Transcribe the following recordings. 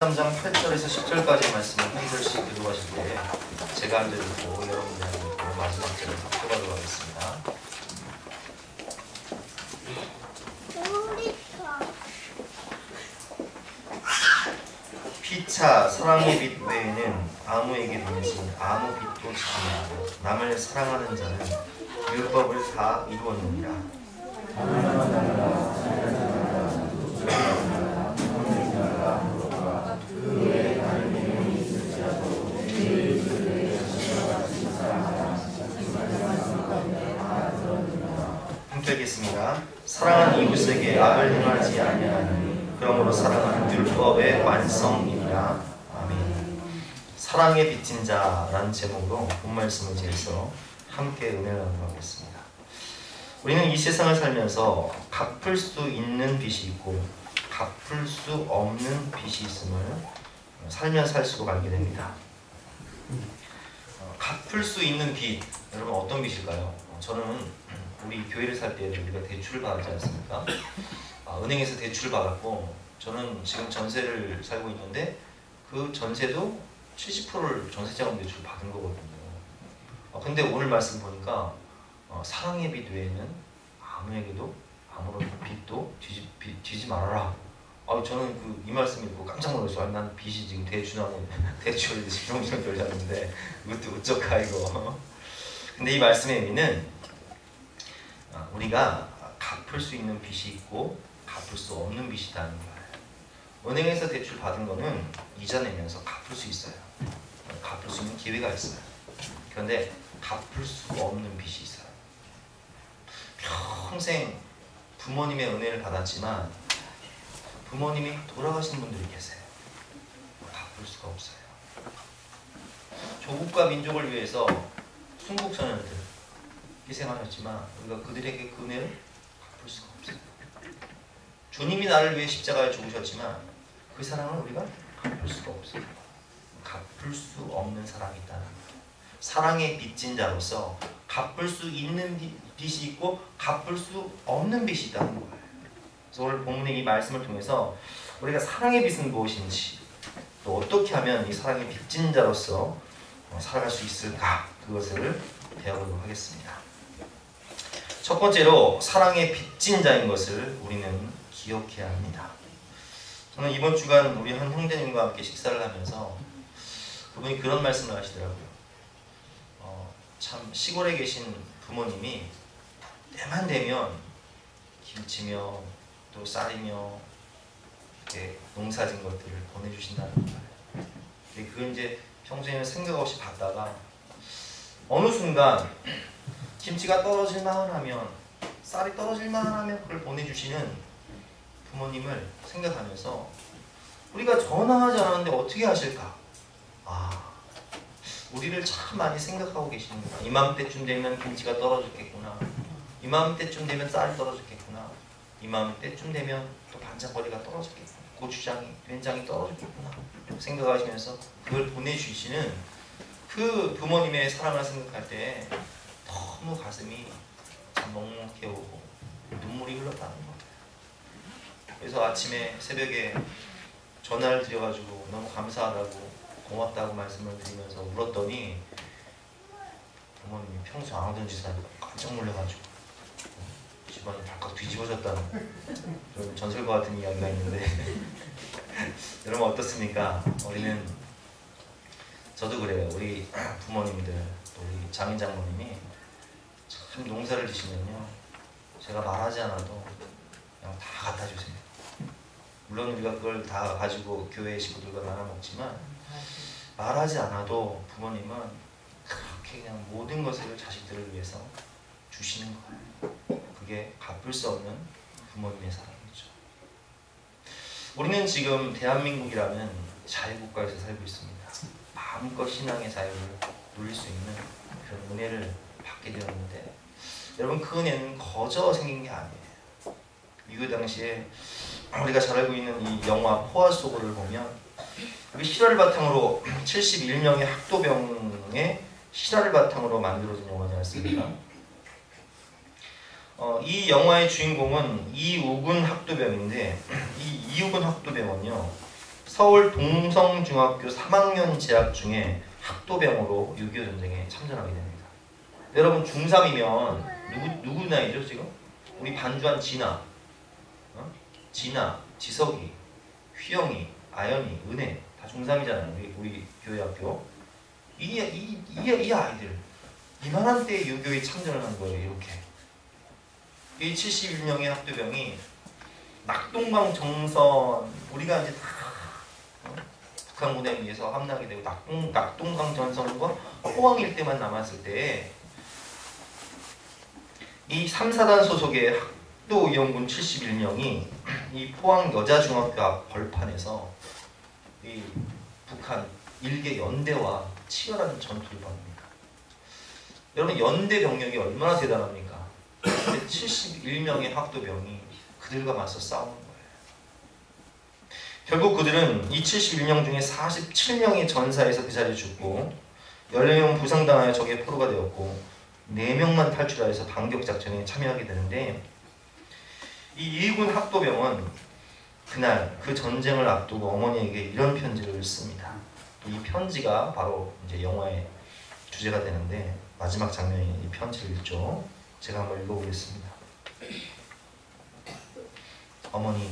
3장 8절에서 10절까지 말씀을 한 절씩 교도하실 때 제가 한 절 읽고 여러분들이 한 절 읽고 마지막 절을 합독하도록 하겠습니다. 피차 사랑의 빛 외에는 아무에게 보내신 아무 빛도 지지 말고 남을 사랑하는 자는 율법을 다 이루었느니라. 함께 읽겠습니다. 사랑하는 이웃에게 악을 행하지 아니하니 그러므로 사랑은 율법의 완성이니라. 아멘. 사랑의 빚진 자라는 제목으로 본 말씀을 지어서 함께 은혜를 나누도록 하겠습니다. 우리는 이 세상을 살면서 갚을 수 있는 빚이 있고 갚을 수 없는 빚이 있음을 살면 살수록 알게 됩니다. 갚을 수 있는 빚, 여러분 어떤 빚일까요? 저는 우리 교회를 살 때 우리가 대출을 받았지 않습니까? 은행에서 대출을 받았고 저는 지금 전세를 살고 있는데 그 전세도 70%를 전세자금 대출 받은 거거든요. 근데 오늘 말씀 보니까 사랑의 빚 외에는 아무에게도 아무런 빚도 지지 말아라. 저는 이 말씀 읽고 깜짝 놀랐어요. 난 빚이 지금 대출을 주렁주렁 돌렸는데 이것도 어쩌까 이거. 근데 이 말씀의 의미는 우리가 갚을 수 있는 빚이 있고 갚을 수 없는 빚이 있다는 거예요. 은행에서 대출 받은 거는 이자 내면서 갚을 수 있어요. 갚을 수 있는 기회가 있어요. 그런데 갚을 수 없는 빚이 있어요. 평생 부모님의 은혜를 받았지만 부모님이 돌아가신 분들이 계세요. 갚을 수가 없어요. 조국과 민족을 위해서 순국선열들 희생하셨지만 우리가 그들에게 그 은혜를 갚을 수가 없어요. 주님이 나를 위해 십자가에 죽으셨지만 그 사랑을 우리가 갚을 수가 없어요. 갚을 수 없는 사랑이 있다는 거예요. 사랑의 빚진 자로서 갚을 수 있는 빚이 있고 갚을 수 없는 빚이 있다는 거예요. 그래서 오늘 본문의 이 말씀을 통해서 우리가 사랑의 빚은 무엇인지 또 어떻게 하면 이 사랑의 빚진 자로서 살아갈 수 있을까, 그것을 배워보도록 하겠습니다. 첫 번째로 사랑의 빚진 자인 것을 우리는 기억해야 합니다. 저는 이번 주간 우리 한 형제님과 함께 식사를 하면서 그분이 그런 말씀을 하시더라고요. 참 시골에 계신 부모님이 때만 되면 김치며 또 쌀이며 이렇게 농사진 것들을 보내주신다는 거예요. 근데 그걸 이제 평소에는 생각 없이 받다가 어느 순간 김치가 떨어질만 하면, 쌀이 떨어질만 하면 그걸 보내주시는 부모님을 생각하면서 우리가 전화하지 않았는데 어떻게 하실까? 우리를 참 많이 생각하고 계시는구나. 이맘때쯤 되면 김치가 떨어졌겠구나. 이맘때쯤 되면 쌀이 떨어졌겠구나. 이맘때쯤 되면 또 반찬거리가 떨어졌겠구나. 고추장이, 된장이 떨어졌겠구나. 생각하시면서 그걸 보내주시는 그 부모님의 사랑을 생각할 때 너무 가슴이 참 먹먹해 오고 눈물이 흘렀다는 거예요. 그래서 아침에 새벽에 전화를 드려가지고 너무 감사하다고 고맙다고 말씀을 드리면서 울었더니 부모님이 평소 안 하던 짓을 하니까 깜짝 놀라가지고 집안이 발칵 뒤집어졌다는 좀 전설과 같은 이야기가 있는데 여러분 어떻습니까? 우리는, 저도 그래요. 우리 부모님들, 우리 장인 장모님이 참 농사를 지시면요 제가 말하지 않아도 그냥 다 갖다 주세요. 물론 우리가 그걸 다 가지고 교회 식구들과 나눠 먹지만 말하지 않아도 부모님은 그렇게 그냥 모든 것을 자식들을 위해서 주시는 거예요. 그게 갚을 수 없는 부모님의 사랑이죠. 우리는 지금 대한민국이라는 자유국가에서 살고 있습니다. 마음껏 신앙의 자유를 누릴 수 있는 그런 은혜를 받게 되었는데 여러분 그 은혜는 거저 생긴 게 아니에요. 미국 당시에 우리가 잘 알고 있는 이 영화 포화소고를 보면 그 실화를 바탕으로 71명의 학도병의 실화를 바탕으로 만들어진 영화지 않습니까? 이 영화의 주인공은 이우근 학도병인데 이 이우근 학도병은요 서울 동성중학교 3학년 재학 중에 학도병으로 6.25 전쟁에 참전하게 됩니다. 여러분 중3이면 누구 나이죠 지금? 우리 반주한 진아, 진아, 지석이, 휘영이, 아연이, 은혜 다 중3이잖아요. 우리 교회 학교. 이 아이들 이만한 때에 유교에 참전을 한 거예요. 이렇게 이 71명의 학도병이 낙동강 정선 우리가 이제 다 북한 군에 의해서 함락이 되고 낙동강 전선과 포항 일대만 남았을 때 이 3사단 소속의 학도위원군 71명이 이 포항 여자중학교 앞 벌판에서 이 북한 일개 연대와 치열한 전투를 벌입니다. 여러분 연대 병력이 얼마나 대단합니까? 71명의 학도병이 그들과 맞서 싸우는 거예요. 결국 그들은 이 71명 중에 47명이 전사에서 그 자리에 죽고 14명 부상당하여 적의 포로가 되었고 4명만 탈출하여서 반격작전에 참여하게 되는데 이 2군 학도병은 그날 그 전쟁을 앞두고 어머니에게 이런 편지를 씁니다. 이 편지가 바로 이제 영화의 주제가 되는데 마지막 장면이 이 편지를 읽죠. 제가 한번 읽어보겠습니다. 어머니,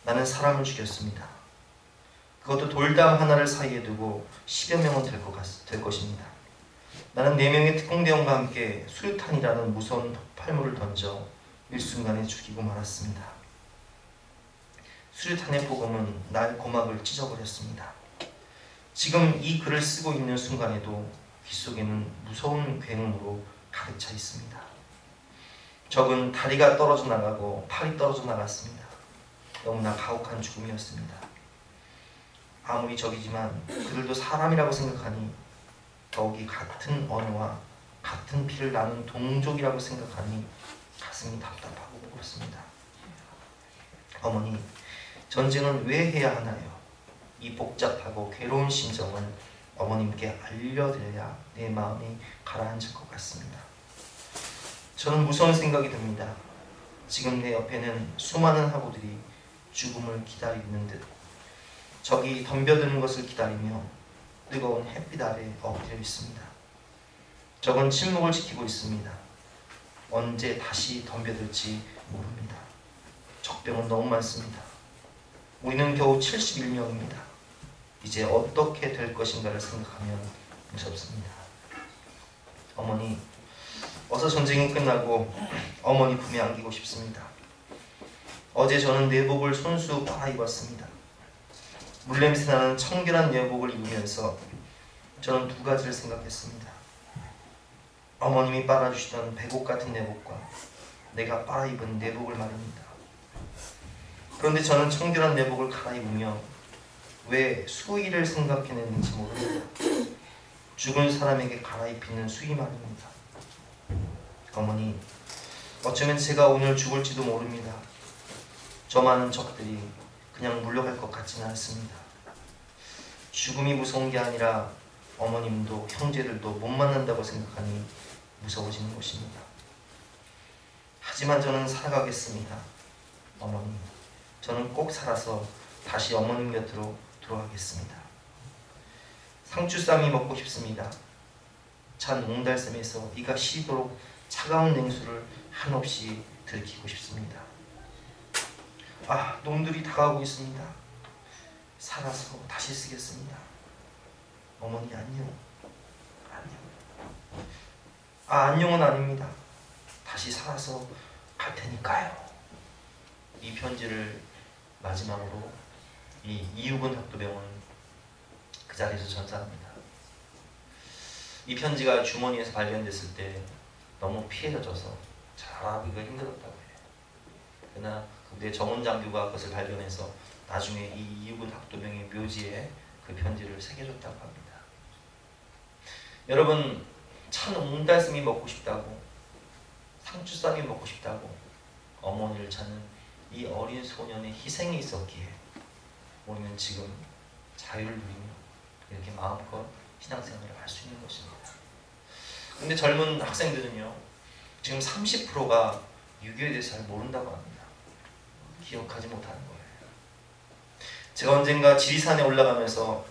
나는 사람을 죽였습니다. 그것도 돌담 하나를 사이에 두고 10여 명은 될 것입니다. 나는 4명의 특공대원과 함께 수류탄이라는 무서운 폭발물을 던져 일순간에 죽이고 말았습니다. 수류탄의 폭음은 날 고막을 찢어버렸습니다. 지금 이 글을 쓰고 있는 순간에도 귓속에는 무서운 굉음으로 가득 차 있습니다. 적은 다리가 떨어져 나가고 팔이 떨어져 나갔습니다. 너무나 가혹한 죽음이었습니다. 아무리 적이지만 그들도 사람이라고 생각하니 더욱이 같은 언어와 같은 피를 나눈 동족이라고 생각하니 가슴이 답답하고 무겁습니다. 어머니, 전쟁은 왜 해야 하나요? 이 복잡하고 괴로운 심정을 어머님께 알려드려야 내 마음이 가라앉을 것 같습니다. 저는 무서운 생각이 듭니다. 지금 내 옆에는 수많은 학우들이 죽음을 기다리는 듯 적이 덤벼드는 것을 기다리며 뜨거운 햇빛 아래 엎드려 있습니다. 적은 침묵을 지키고 있습니다. 언제 다시 덤벼들지 모릅니다. 적병은 너무 많습니다. 우리는 겨우 71명입니다. 이제 어떻게 될 것인가를 생각하면 무섭습니다. 어머니, 어서 전쟁이 끝나고 어머니 품에 안기고 싶습니다. 어제 저는 내복을 손수 빨아입었습니다. 물냄새 나는 청결한 내복을 입으면서 저는 두 가지를 생각했습니다. 어머님이 빨아주시던 백옥 같은 내복과 내가 빨아입은 내복을 말입니다. 그런데 저는 청결한 내복을 갈아입으며 왜 수의를 생각해냈는지 모릅니다. 죽은 사람에게 갈아입히는 수의 말입니다. 어머니, 어쩌면 제가 오늘 죽을지도 모릅니다. 저 많은 적들이 그냥 물러갈 것 같지는 않습니다. 죽음이 무서운 게 아니라 어머님도 형제들도 못 만난다고 생각하니 무서워지는 것입니다. 하지만 저는 살아가겠습니다. 어머니, 저는 꼭 살아서 다시 어머님 곁으로 돌아가겠습니다. 상추쌈이 먹고 싶습니다. 찬 옹달샘에서 이가 시도록 차가운 냉수를 한없이 들키고 싶습니다. 아, 놈들이 다가오고 있습니다. 살아서 다시 쓰겠습니다. 어머니 안녕. 안녕. 아, 안녕은 아닙니다. 다시 살아서 갈 테니까요. 이 편지를 마지막으로 이 이육은 학도병은 그 자리에서 전사합니다. 이 편지가 주머니에서 발견됐을 때 너무 피해져서 잘하기가 힘들었다고 해요. 그러나 내 정원 장교가 그것을 발견해서 나중에 이 이육은 학도병의 묘지에 그 편지를 새겨줬다고 합니다. 여러분, 찬 옹달샘이 먹고 싶다고, 상추쌈이 먹고 싶다고 어머니를 찾는 이 어린 소년의 희생이 있었기에 우리는 지금 자유를 누리며 이렇게 마음껏 신앙생활을 할 수 있는 것입니다. 근데 젊은 학생들은요, 지금 30%가 6.25에 대해서 잘 모른다고 합니다. 기억하지 못하는 거예요. 제가 언젠가 지리산에 올라가면서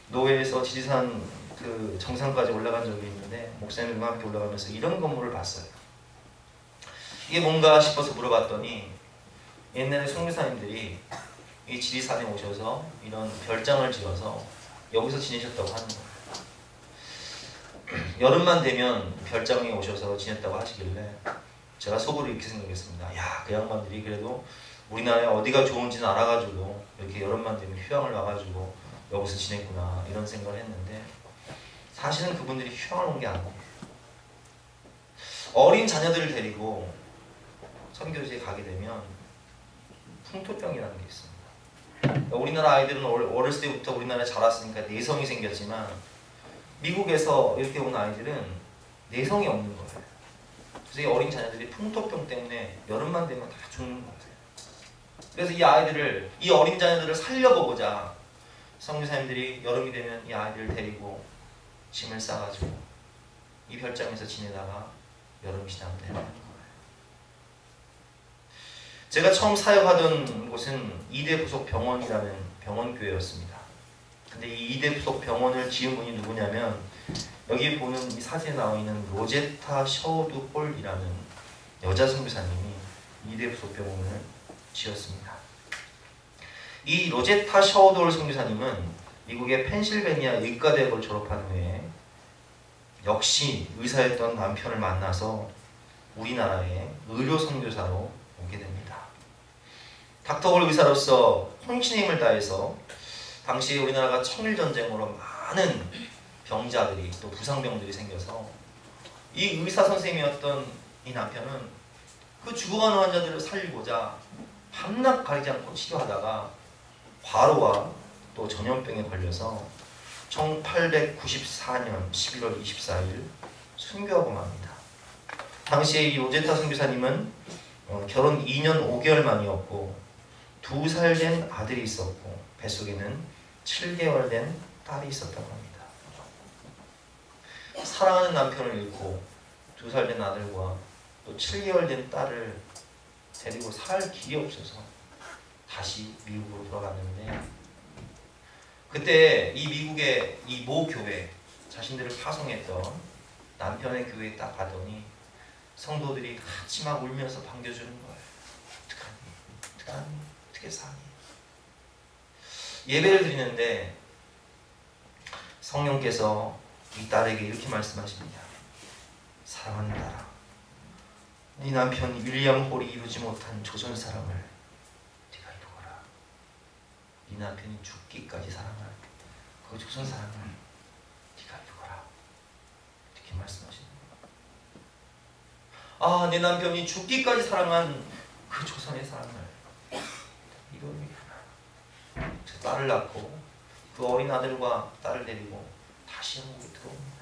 노회에서 지리산 그 정상까지 올라간 적이 있는데 목사님들과 함께 올라가면서 이런 건물을 봤어요. 이게 뭔가 싶어서 물어봤더니 옛날에 선교사님들이 이 지리산에 오셔서 이런 별장을 지어서 여기서 지내셨다고 하는 거예요. 여름만 되면 별장에 오셔서 지냈다고 하시길래 제가 속으로 이렇게 생각했습니다. 야, 그 양반들이 그래도 우리나라에 어디가 좋은지는 알아가지고 이렇게 여름만 되면 휴양을 와가지고 여기서 지냈구나 이런 생각을 했는데 사실은 그분들이 휴양을 온 게 아니에요. 어린 자녀들을 데리고 선교지에 가게 되면 풍토병이라는 게 있습니다. 우리나라 아이들은 어렸을 때부터 우리나라에 자랐으니까 내성이 생겼지만 미국에서 이렇게 온 아이들은 내성이 없는 거예요. 그래서 이 어린 자녀들이 풍토병 때문에 여름만 되면 다 죽는 것 같아요. 그래서 이 어린 자녀들을 살려보고자 선교사님들이 여름이 되면 이 아이들을 데리고 짐을 싸가지고 이 별장에서 지내다가 여름이 지나면 되는 거예요. 제가 처음 사역하던 곳은 이대 부속 병원이라는 병원교회였습니다. 근데 이 이대 부속 병원을 지은 분이 누구냐면 여기 보는 이 사진에 나와 있는 로제타 셔우드 홀이라는 여자 선교사님이 이대 부속 병원을 지었습니다. 이 로제타 셔우드 홀 선교사님은 미국의 펜실베니아 의과대학을 졸업한 후에 역시 의사였던 남편을 만나서 우리나라에 의료 선교사로 오게 됩니다. 닥터홀 의사로서 혼신의 힘을 다해서 당시 우리나라가 청일전쟁으로 많은 병자들이 또 부상병들이 생겨서 이 의사 선생님이었던 이 남편은 그 죽어가는 환자들을 살리고자 밤낮 가리지 않고 치료하다가 과로와 또 전염병에 걸려서 1894년 11월 24일 순교하고 맙니다. 당시에 이 로제타 선교사님은 결혼 2년 5개월 만이었고 2살 된 아들이 있었고 뱃속에는 7개월 된 딸이 있었다고 합니다. 사랑하는 남편을 잃고 2살 된 아들과 또 7개월 된 딸을 데리고 살 길이 없어서 다시 미국으로 돌아갔는데 그때 이 미국의 이 모 교회 자신들을 파송했던 남편의 교회에 딱 가더니 성도들이 같이 막 울면서 반겨주는 거예요. 어떡하니? 어떻게 사니? 예배를 드리는데 성령께서 이 딸에게 이렇게 말씀하십니다. 사랑하는 딸아, 네 남편 윌리엄 홀이 이루지 못한 조선 사랑을 네가 이루거라. 네 남편이 죽기까지 사랑할 그 조선 사랑을 네가 이루거라. 이렇게 말씀하시는 거예요. 아, 내 남편이 죽기까지 사랑한 그 조선의 사랑을 이루니까 제 딸을 낳고 그 어린 아들과 딸을 데리고 다시 한국에 들어옵니다.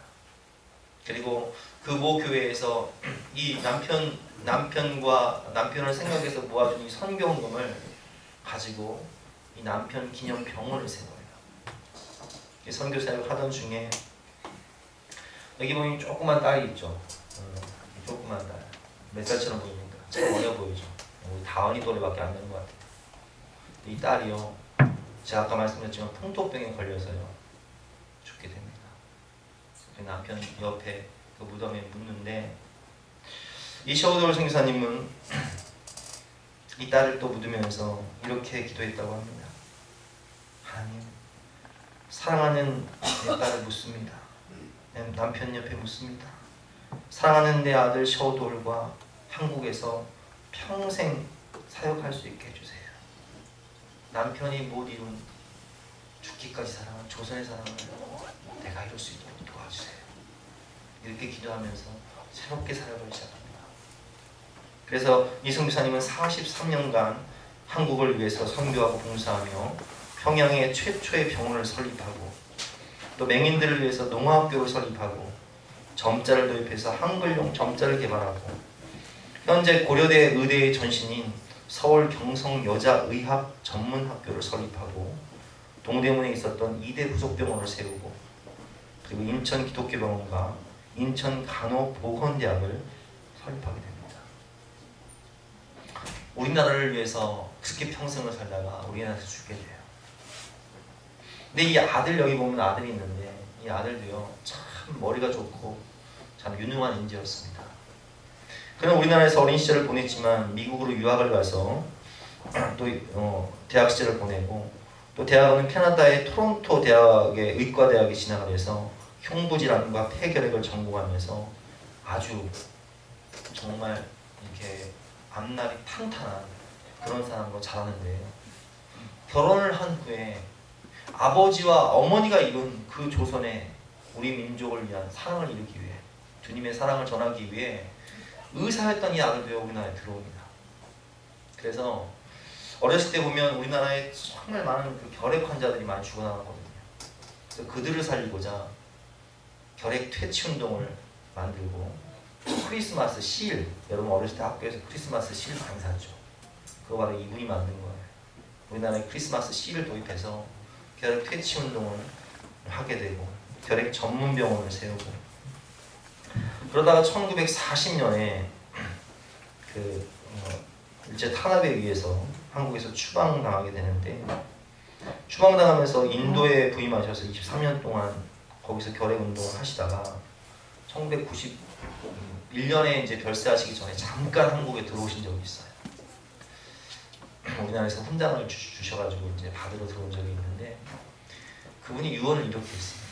그리고 그 모 교회에서 이 남편을 생각해서 모아준 이 선교원금을 가지고 이 남편 기념 병원을 세워요. 선교사를 하던 중에 여기 보면 조그만 딸이 있죠. 조그만 딸. 몇 살처럼 보입니까? 참 어려 보이죠. 우리 다은이 또래밖에 안 되는 것 같아요. 이 딸이요, 제가 아까 말씀드렸지만 풍토병에 걸려서요 죽게 됩니다. 그 남편 옆에 그 무덤에 묻는데 이 셔우드 선교사님은 이 딸을 또 묻으면서 이렇게 기도했다고 합니다. 하나님, 사랑하는 내 딸을 묻습니다. 내 남편 옆에 묻습니다. 사랑하는 내 아들 셔우드홀과 한국에서 평생 사역할 수 있게 해주세요. 남편이 못 이룬 죽기까지 사랑한 조선의 사랑을 내가 이룰 수 있도록 도와주세요. 이렇게 기도하면서 새롭게 사역을 시작합니다. 그래서 이 선교사님은 43년간 한국을 위해서 선교하고 봉사하며 평양에 최초의 병원을 설립하고 또 맹인들을 위해서 농화학교를 설립하고 점자를 도입해서 한글용 점자를 개발하고 현재 고려대 의대의 전신인 서울 경성 여자의학 전문학교를 설립하고 동대문에 있었던 이대 부속병원을 세우고 그리고 인천 기독교병원과 인천 간호보건대학을 설립하게 됩니다. 우리나라를 위해서 그렇게 평생을 살다가 우리나라에서 죽게 돼요. 근데 이 아들, 여기 보면 아들이 있는데 이 아들도요 참 머리가 좋고 참 유능한 인재였습니다. 그는 우리나라에서 어린 시절을 보냈지만 미국으로 유학을 가서 또 대학 시절을 보내고 또 대학은 캐나다의 토론토 대학의 의과대학에 진학을 해서 흉부질환과 폐결핵을 전공하면서 아주 정말 이렇게 앞날이 탄탄한 그런 사람으로 자라는데요. 결혼을 한 후에 아버지와 어머니가 이룬 그 조선의 우리 민족을 위한 사랑을 이루기 위해 주님의 사랑을 전하기 위해 의사였던 이 아들도 우리나라에 들어옵니다. 그래서 어렸을 때 보면 우리나라에 정말 많은 그 결핵 환자들이 많이 죽어나갔거든요. 그래서 그들을 살리고자 결핵 퇴치 운동을 만들고 크리스마스 실, 여러분 어렸을 때 학교에서 크리스마스 실 많이 샀죠. 그거 바로 이분이 만든 거예요. 우리나라에 크리스마스 실을 도입해서 결핵 퇴치 운동을 하게 되고 결핵 전문 병원을 세우고 그러다가 1940년에 일제 탄압에 의해서 한국에서 추방당하게 되는데 추방당하면서 인도에 부임하셔서 23년 동안 거기서 결핵 운동을 하시다가 1991년에 이제 별세하시기 전에 잠깐 한국에 들어오신 적이 있어요. 우리나라에서 훈장을 주셔가지고 이제 받으러 들어온 적이 있는데 그분이 유언을 이렇게 했습니다.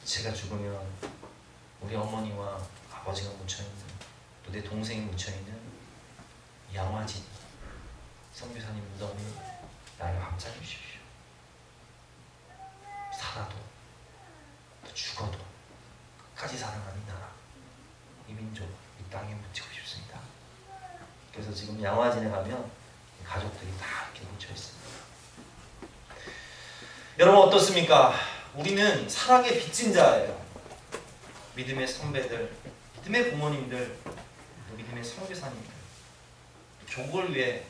제가 죽으면 우리 어머니와 아버지가 묻혀있는 또 내 동생이 묻혀있는 양화진 선교사님 무덤에 나를 함께 주십시오. 살아도 또 죽어도 끝까지 사랑하는 나라 이 민족 이 땅에 묻히고 싶습니다. 그래서 지금 양화진에 가면 가족들이 다 이렇게 묻혀있습니다. 여러분 어떻습니까? 우리는 사랑의 빚진 자예요. 믿음의 선배들, 믿음의 부모님들, 믿음의 선교사님들, 족을 위해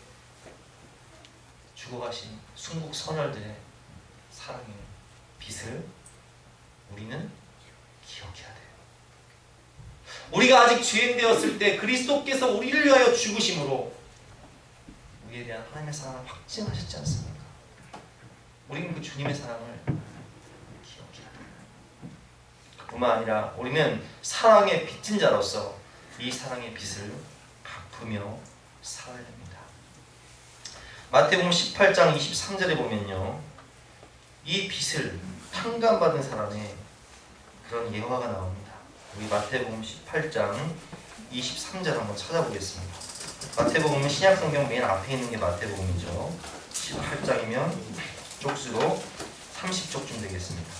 죽어가신 순국 선열들의 사랑의 빚을 우리는 기억해야 돼요. 우리가 아직 주행되었을 때 그리스도께서 우리를 위하여 죽으심으로 우리에 대한 하나님의 사랑을 확증하셨지 않습니까? 우리는 그 주님의 사랑을 기억해야 돼요. 뿐만 아니라 우리는 사랑의 빚진 자로서 이 사랑의 빚을 갚으며 살아야 됩니다. 마태복음 18장 23절에 보면요, 이 빚을 탕감받은 사람의 그런 예화가 나옵니다. 우리 마태복음 18장 23절 한번 찾아보겠습니다. 마태복음은 신약성경 맨 앞에 있는 게 마태복음이죠. 18장이면 쪽수로 30쪽쯤 되겠습니다.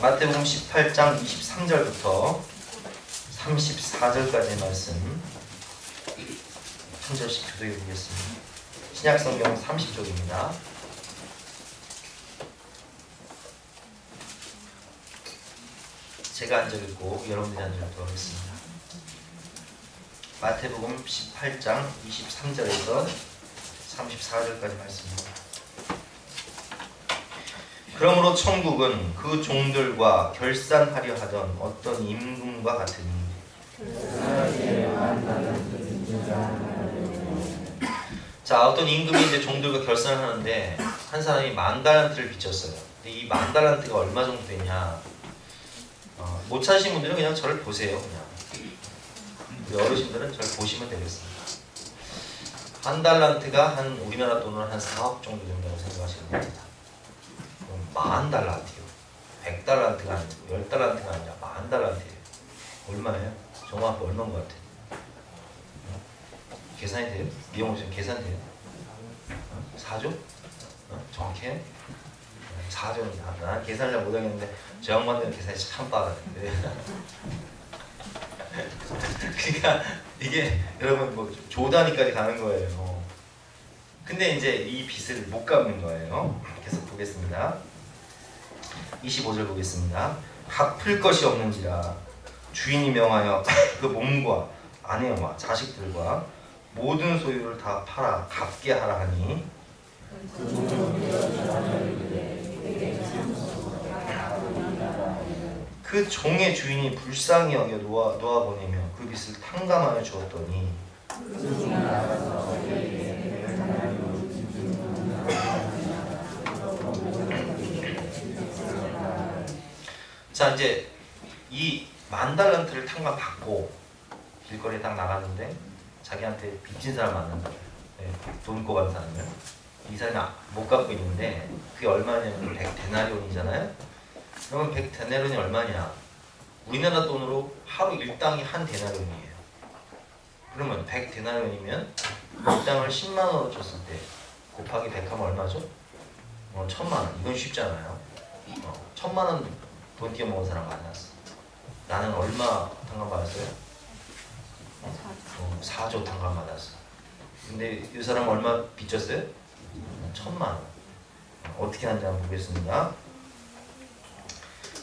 마태복음 18장 23절부터 34절까지의 말씀 한 절씩 교독해 보겠습니다. 신약성경 30쪽입니다. 제가 한 절 읽고 여러분들이 한 절 읽도록 하겠습니다. 마태복음 18장 23절에서 34절까지 말씀입니다. 그러므로 천국은 그 종들과 결산하려 하던 어떤 임금과 같으니 자, 어떤 임금이 이제 종들과 결산을 하는데 한 사람이 10,000달란트를 빚졌어요. 근데 이 10,000달란트가 얼마 정도 되냐? 못 찾으신 분들은 그냥 저를 보세요. 그냥 우리 어르신들은 저를 보시면 되겠습니다. 한 달란트가 한 우리나라 돈으로 한 4억 정도 된다고 생각하시면 됩니다. 10,000달란트요. 100달란트가 아니고 10달란트가 아니라 10,000달란트예요. 얼마예요? 정화 아빠 얼마인 것 같아요? 계산이 돼요? 미용호 씨 계산돼요? 4조? 정확해요? 4조입니다. 난 계산을 잘 못하겠는데 저 양반들은 계산이 참 빠르네. 그러니까 이게 여러분 뭐 조단위까지 가는 거예요. 근데 이제 이 빚을 못 갚는 거예요. 계속 보겠습니다. 25절 보겠습니다. 갚을 것이 없는지라 주인이 명하여 그 몸과 아내와 자식들과 모든 소유를 다 팔아 갚게 하라 하니 그 종의 주인이 불쌍히 여겨 놓아보내며 그 빚을 탕감하여 주었더니 자, 이제 이 10,000달란트를 탕감받고 길거리에 딱 나갔는데 자기한테 빚진 사람 만난다. 네, 돈 있고 간 사람을. 이 사람이 못 갖고 있는데 그게 얼마냐면 100데나리온이잖아요. 그러면 100데나리온이 얼마냐? 우리나라 돈으로 하루 일당이 한 데나리온이에요. 그러면 100데나리온이면 일당을 10만 원으로 줬을 때 곱하기 100하면 얼마죠? 1,000만 원. 이건 쉽잖아요. 1,000만 원 돈 띄어먹은 사람 만났어. 나는 얼마 탕감 받았어요? 4조 탕감 받았어. 근데 이 사람 얼마 빚졌어요? 1,000만 원. 어떻게 하는지 한번 보겠습니다.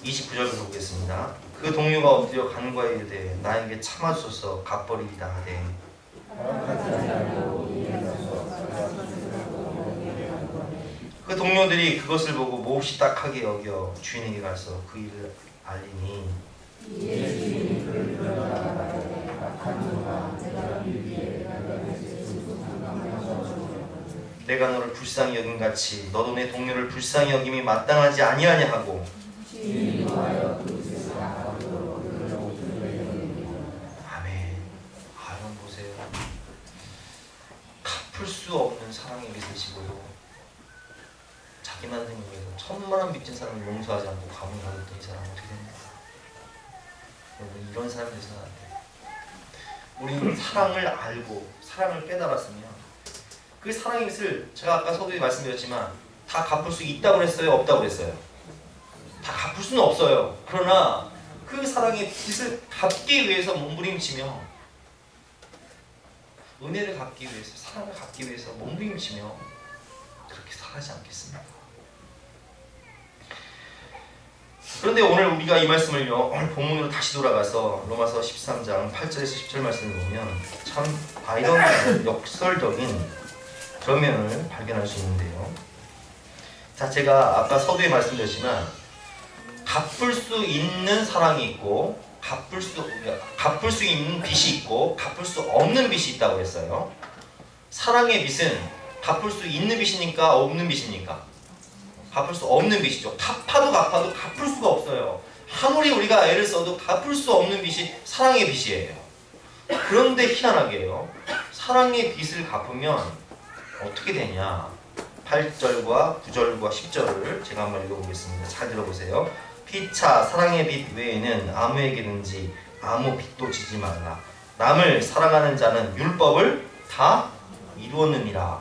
29절부터 보겠습니다. 그 동료가 엎드려 간과에 이르되 나에게 참아주소서 갚버리이다 하되 그 동료들이 그것을 보고 몹시 딱하게 여겨 주인에게 가서 그 일을 알리니 내가 너를 불쌍히 여김같이 너도 내 동료를 불쌍히 여김이 마땅하지 아니하냐 하고 아멘. 여러분 보세요. 갚을 수 없는 사랑의 빚을 지고도 자기만 생긴 위해서 1,000만 원 빚진 사람을 용서하지 않고 감옥에 가뒀던 이 사람은 어떻게 됩니까? 여러분 이런 사람이 되서는 안 돼요. 우리는 사랑을 알고 사랑을 깨달았으면 그 사랑의 빚을 제가 아까 서두에 말씀드렸지만 다 갚을 수 있다고 그랬어요? 없다고 그랬어요? 다 갚을 수는 없어요. 그러나 그 사랑의 빚을 갚기 위해서 몸부림치며 은혜를 갚기 위해서 사랑을 갚기 위해서 몸부림치며 그렇게 살아지 않겠습니까? 그런데 오늘 우리가 이 말씀을요, 오늘 본문으로 다시 돌아가서 로마서 13장 8절에서 10절 말씀을 보면 참 아이러니한 역설적인 그런 면을 발견할 수 있는데요. 자, 제가 아까 서두에 말씀드렸지만 갚을 수 있는 사랑이 있고 갚을 수 있는 빚이 있고 갚을 수 없는 빚이 있다고 했어요. 사랑의 빚은 갚을 수 있는 빚입니까? 없는 빚입니까? 갚을 수 없는 빚이죠. 갚아도 갚을 수가 없어요. 아무리 우리가 애를 써도 갚을 수 없는 빚이 사랑의 빚이에요. 그런데 희한하게요. 사랑의 빚을 갚으면 어떻게 되냐? 8절과 9절과 10절을 제가 한번 읽어보겠습니다. 잘 들어보세요. 피차 사랑의 빚 외에는 아무에게든지 아무 빚도 지지 말라. 남을 사랑하는 자는 율법을 다 이루었느니라.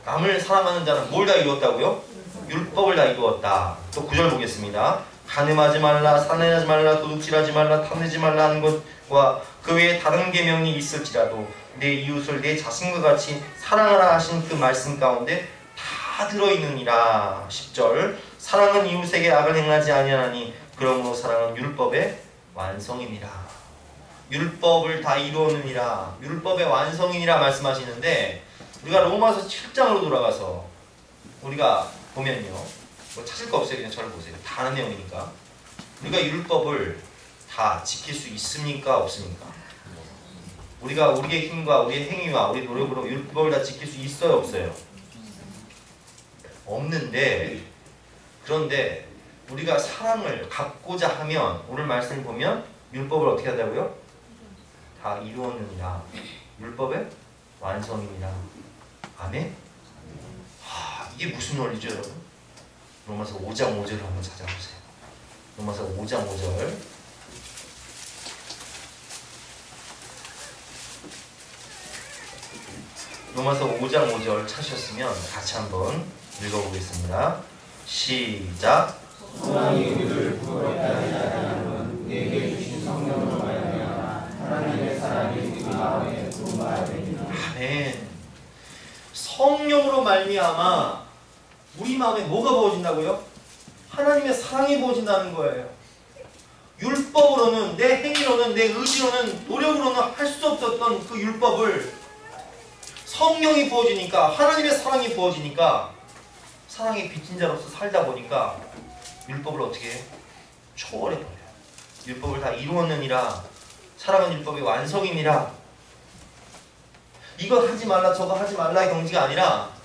남을 사랑하는 자는 뭘 다 이루었다고요? 율법을 다 이루었다. 또 9절 보겠습니다. 간음하지 말라, 살인하지 말라, 도둑질하지 말라, 탐내지 말라 하는 것과 그 외에 다른 계명이 있을지라도 내 이웃을 내 자신과 같이 사랑하라 하신 그 말씀 가운데 다 들어있느니라. 10절 사랑은 이웃에게 악을 행하지 아니하나니 그러므로 사랑은 율법의 완성이니라. 율법을 다 이루었느니라. 율법의 완성이니라 말씀하시는데 우리가 로마서 7장으로 돌아가서 우리가 보면요, 뭐 찾을 거 없어요. 그냥 저를 보세요. 다 아는 내용이니까. 우리가 율법을 다 지킬 수 있습니까? 없습니까? 우리가 우리의 힘과 우리의 행위와 우리 노력으로 율법을 다 지킬 수 있어요? 없어요? 없는데, 그런데 우리가 사랑을 갚고자 하면 오늘 말씀을 보면 율법을 어떻게 한다고요? 다 이루었느니라. 율법의 완성이니라. 아멘? 이게 무슨 원리죠, 여러분? 로마서 5장 5절을 한번 찾아보세요. 로마서 5장 5절. 로마서 5장 5절 찾으셨으면 같이 한번 읽어보겠습니다. 시작. 소망이 우리를 구원했다 하는 내게 주신 성령으로 말미암아 하나님의 사랑이 우리 마음에 분바하되 아멘. 성령으로 말미암아 우리 마음에 뭐가 부어진다고요? 하나님의 사랑이 부어진다는 거예요. 율법으로는, 내 행위로는, 내 의지로는, 노력으로는 할 수 없었던 그 율법을 성령이 부어지니까, 하나님의 사랑이 부어지니까, 사랑의 빚진 자로서 살다 보니까 율법을 어떻게 해? 초월해버려요. 율법을 다 이루었느니라. 사랑은 율법의 완성이니라. 이거 하지 말라 저거 하지 말라의 경지가 아니라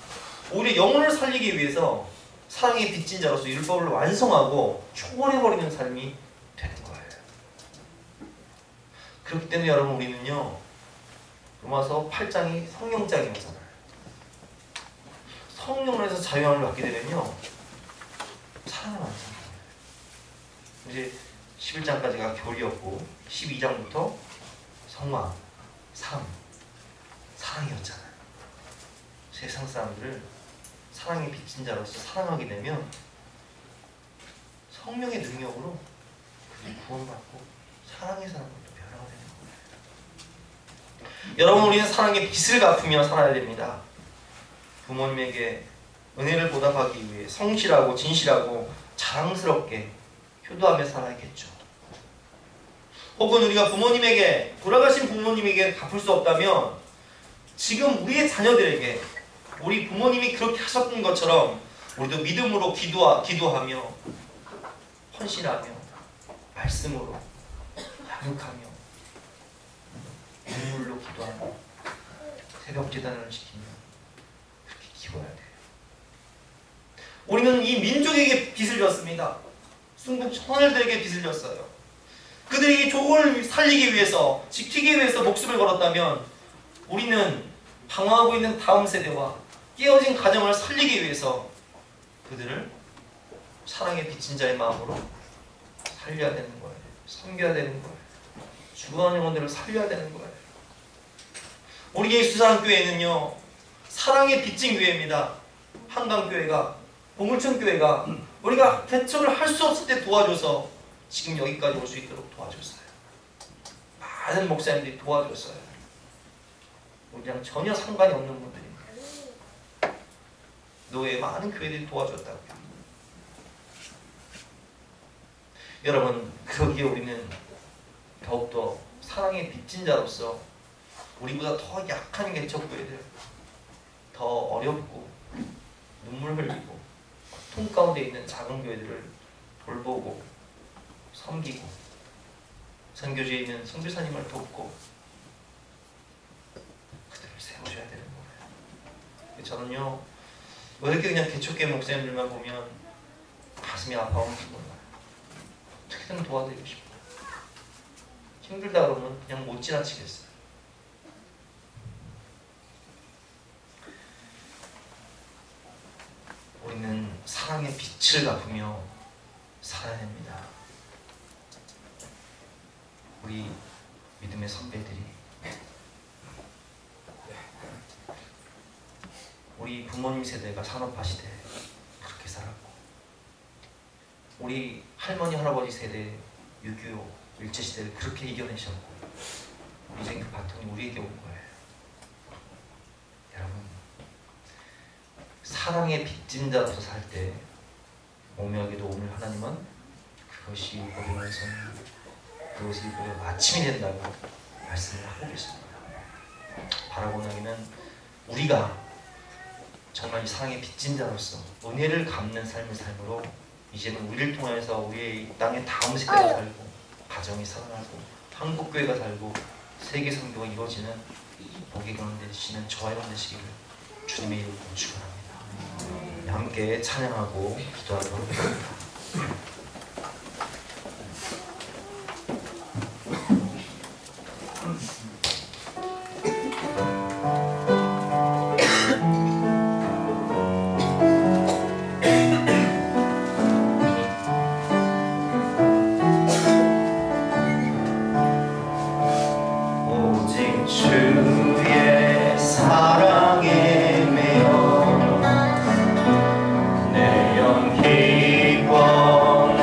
오히려 영혼을 살리기 위해서 사랑의 빚진 자로서 율법을 완성하고 초월해버리는 삶이 그렇기 때문에 여러분 우리는요 로마서 8장이 성령장이었잖아요. 성령에서 자유함을 받게 되면요 사랑을 완성해요. 이제 11장까지가 교리였고 12장부터 성화, 삶, 사랑이었잖아요. 세상 사람들을 사랑의 빚진 자로서 사랑하게 되면 성령의 능력으로 그들이 구원받고 사랑의 사람으로 변화가 되는 거예요. 여러분 우리는 사랑의 빚을 갚으며 살아야 됩니다. 부모님에게 은혜를 보답하기 위해 성실하고 진실하고 자랑스럽게 효도하며 살아야겠죠. 혹은 우리가 부모님에게 돌아가신 부모님에게 갚을 수 없다면 지금 우리의 자녀들에게 우리 부모님이 그렇게 하셨던 것처럼 우리도 믿음으로 기도하며 헌신하며 말씀으로 양육하며 눈물로 기도하며 새벽 제단을 지키며 그렇게 키워야 돼요. 우리는 이 민족에게 빚을 졌습니다. 순국 선열들에게 빚을 졌어요. 그들이 이 족을 살리기 위해서 지키기 위해서 목숨을 걸었다면 우리는 방황하고 있는 다음 세대와 깨어진 가정을 살리기 위해서 그들을 사랑의 빚진 자의 마음으로 살려야 되는 거예요. 섬겨야 되는 거예요. 죽어가는 영혼들을 살려야 되는 거예요. 우리 예수사랑교회는요 사랑의 빚진 교회입니다. 한강교회가 보물천교회가 우리가 개척을 할 수 없을 때 도와줘서 지금 여기까지 올 수 있도록 도와줬어요. 많은 목사님들이 도와줬어요. 우리랑 전혀 상관이 없는 분들이 노예 많은 교회들이 도와줬다고요. 여러분 그러기에 우리는 더욱더 사랑의 빚진 자로서 우리보다 더 약한 개척교회들 더 어렵고 눈물 흘리고 고통 가운데 있는 작은 교회들을 돌보고 섬기고 선교지에 있는 선교사님을 돕고 그들을 세워줘야 되는 거예요. 저는요 왜 이렇게 그냥 개척교회 목사님들만 보면 가슴이 아파오는지 몰라요. 어떻게든 도와드리고 싶어요. 힘들다 그러면 그냥 못 지나치겠어요. 우리는 사랑의 빛을 갚으며 살아야 됩니다. 우리 믿음의 선배들이 우리 부모님 세대가 산업화 시대에 그렇게 살았고 우리 할머니 할아버지 세대 6.25 일제시대를 그렇게 이겨내셨고 이제 그 바통이 우리에게 온 거예요. 여러분 사랑의 빚진 자로서 살 때 오묘하게도 오늘 하나님은 그것이 우리의 선 그것이 우리의 아침이 된다고 말씀을 하고 계십니다. 바라고 나기는 우리가 정말 이 사랑의 빚진 자로서 은혜를 갚는 삶의 삶으로 이제는 우리를 통해서 우리의 땅의 다음 세대가 살고 가정이 살아나고 한국교회가 살고 세계 선교가 이루어지는 복의 가운데 되시는 저와 여러분 되시기를 주님의 이름으로 축원합니다. 함께 찬양하고 기도하도록 하겠습니다. 기뻐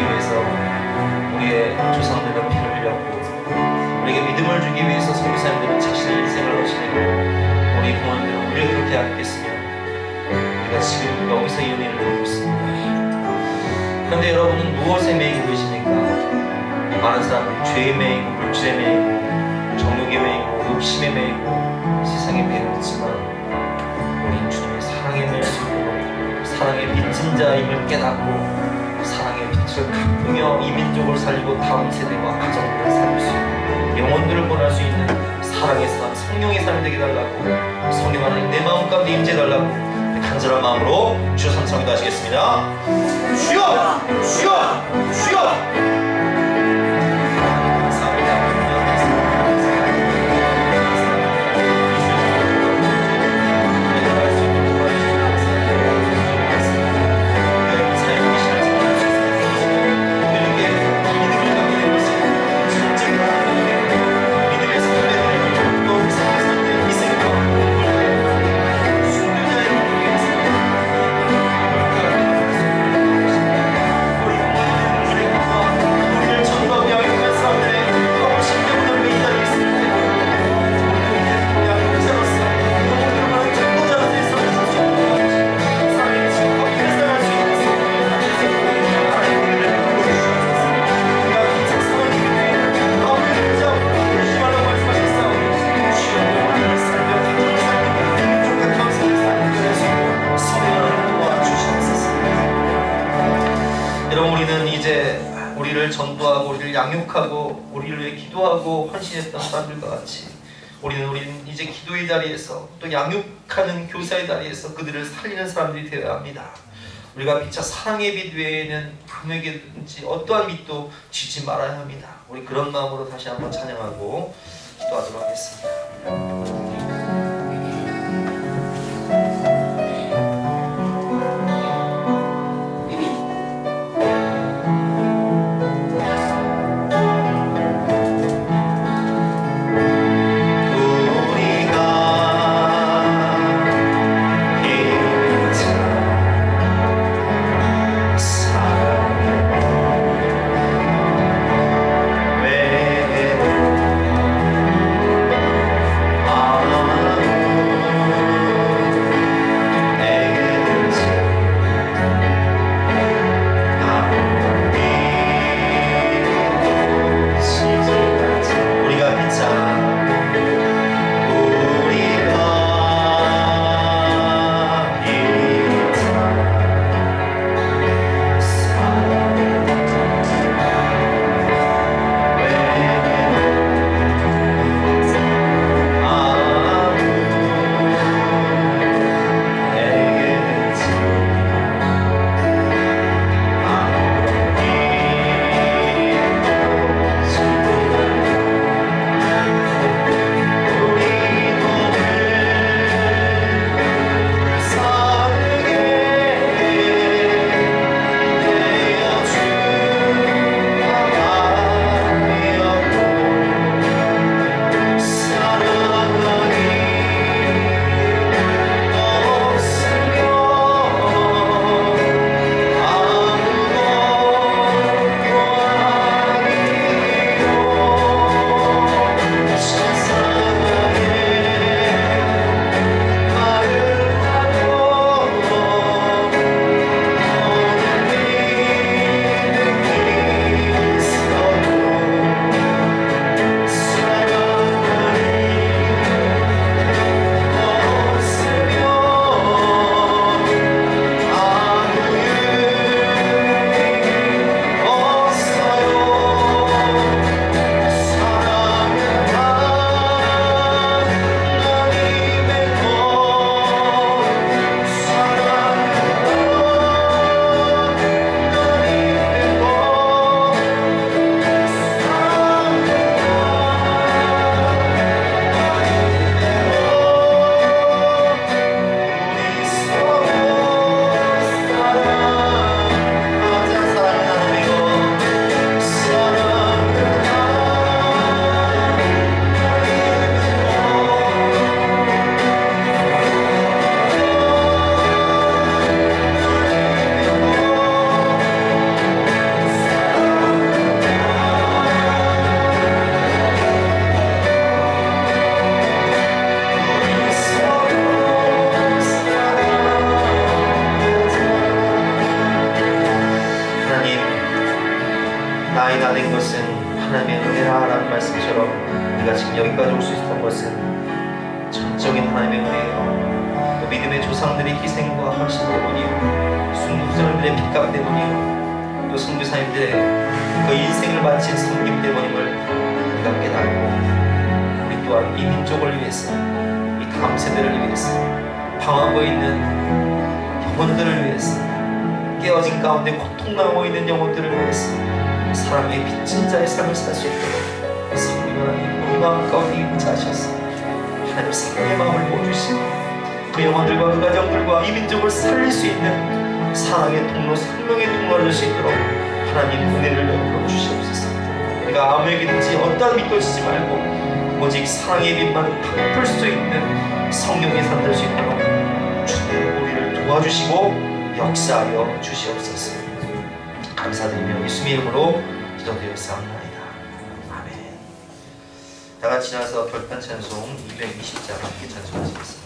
위해서 우리의 조상들은 피를 흘렸고, 우리에게 믿음을 주기 위해서 선교사님들은 자신의 인생을 거치고, 우리 부모님들은 우리를 그렇게 아꼈으며 우리가 지금 여기서 이 은혜를 보고 있습니다. 그런데 여러분은 무엇에 매이고 계십니까? 많은 사람들이 죄에 매이고 물질에 매이고 정욕에 매이고 욕심에 매이고 세상에 매이고 있지만, 우리 주님의 사랑에 매일 수 있도록 사랑의 빚진 자임을 깨닫고 사랑의 빛을 갚으며 이 민족을 살리고 다음 세대와 가정들을 살릴 수 있고 영혼들을 보낼 수 있는 사랑의 삶, 성령의 삶이 되게 달라고, 성령 하나님 내 마음 가운데 임재해달라고 간절한 마음으로 주여 삼창기도 하시겠습니다. 주여! 주여! 주여! 전도하고 우리를 양육하고 우리를 위해 기도하고 헌신했던 사람들과 같이 우리는 이제 기도의 자리에서 또 양육하는 교사의 자리에서 그들을 살리는 사람들이 되어야 합니다. 우리가 피차 사랑의 빛 외에는 아무에게든지 어떠한 빛도 지지 말아야 합니다. 우리 그런 마음으로 다시 한번 찬양하고 기도하도록 하겠습니다. 아 나이가 된 것은 하나님의 은혜라라는 말씀처럼 우리가 지금 여기까지 올 수 있었던 것은 전적인 하나님의 은혜예요. 또 믿음의 조상들의 희생과 헌신 때문이요, 순구선들의 빚값 때문이요, 또 선교사님들의 그 인생을 바친 섬김 때문임을 우리가 깨닫고, 우리 또한 이 민족을 위해서, 이 다음 세대를 위해서, 방황하고 있는 영혼들을 위해서, 깨어진 가운데 고통당하고 있는 영혼들을 위해서 사랑의 빚진 자의 삶을 살 수 있도록 성령 하나님 우리 마음 가운데 임재하셔서 하나님 사랑의 마음을 보여주시고 그 영혼들과 그 가정들과 이 민족을 살릴 수 있는 사랑의 통로, 생명의 통로를 줄 수 있도록 하나님 은혜를 베풀어 주시옵소서. 우리가 아무에게든지 어떠한 믿어지지 말고 오직 사랑의 빛만 베풀 수 있는 성령의 삶 될 수 있도록 주님 우리를 도와주시고 역사하여 주시옵소서. 감사드리며 예수님의 이름으로 기도드렸사옵나이다. 아멘. 다 같이 나서 별단 찬송 220장 함께 찬송하시겠습니다.